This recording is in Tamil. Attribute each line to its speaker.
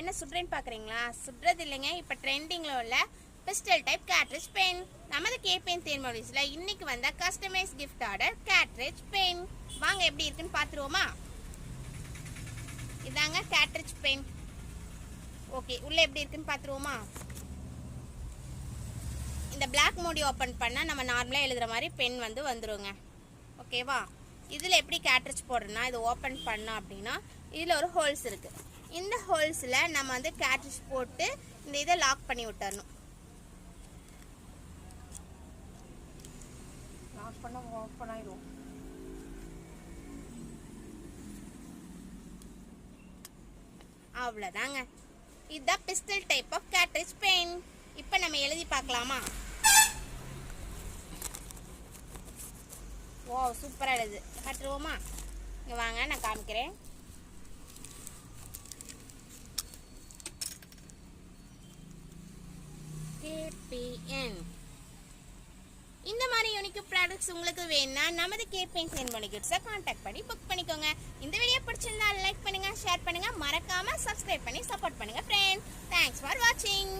Speaker 1: என்ன சுடுறேன்னு பார்க்குறீங்களா? சுடுறது இல்லைங்க, இப்போ ட்ரெண்டிங்கில் உள்ள பிஸ்டல் டைப் கேட்ரிட்ஜ் பென். நமது கேபென் தேர்மொழிஸில் இன்னைக்கு வந்த customise gift order cartridge pen. வாங்க எப்படி இருக்குன்னு பார்த்துருவோமா? இதாங்க கேட்ரிட்ஜ் பென். ஓகே, உள்ளே எப்படி இருக்குன்னு பார்த்துருவோமா? இந்த பிளாக் மூடி ஓப்பன் பண்ணால் நம்ம நார்மலாக எழுதுகிற மாதிரி பென் வந்துருங்க. ஓகேவா? இதில் எப்படி கேட்ரிட்ஜ் போடுறோன்னா, இது ஓப்பன் பண்ணோம் அப்படின்னா இதில் ஒரு ஹோல்ஸ் இருக்குது. இந்த ஹோல்ஸில் நம்ம கேட்ரிட்ஜ் போட்டு இந்த இதை லாக் பண்ணி விட்டுறணும்.
Speaker 2: லாக் பண்ண ஓப்பன் ஆயிடும்.
Speaker 1: அவ்வளோதாங்க. இதுதான் pistol type of cartridge pen. இப்போ நம்ம எழுதி பார்க்கலாமா? ஓ, சூப்பராக எழுது. காட்டுருவோமா? இங்கே வாங்க, நான் காமிக்கிறேன். கேபிஎன். இந்த மாதிரி யூனிக் ப்ராடக்ட்ஸ் உங்களுக்கு வேணும்னா நமது கேபென் தேர்மொழி கிட்ஸை கான்டாக்ட் பண்ணி புக் பண்ணிக்கோங்க. இந்த வீடியோ பிடிச்சிருந்தா லைக் பண்ணுங்க, ஷேர் பண்ணுங்க, மறக்காம சப்ஸ்கிரைப் பண்ணி சப்போர்ட் பண்ணுங்க ஃப்ரெண்ட்ஸ். தேங்க்ஸ் ஃபார் வாட்சிங்.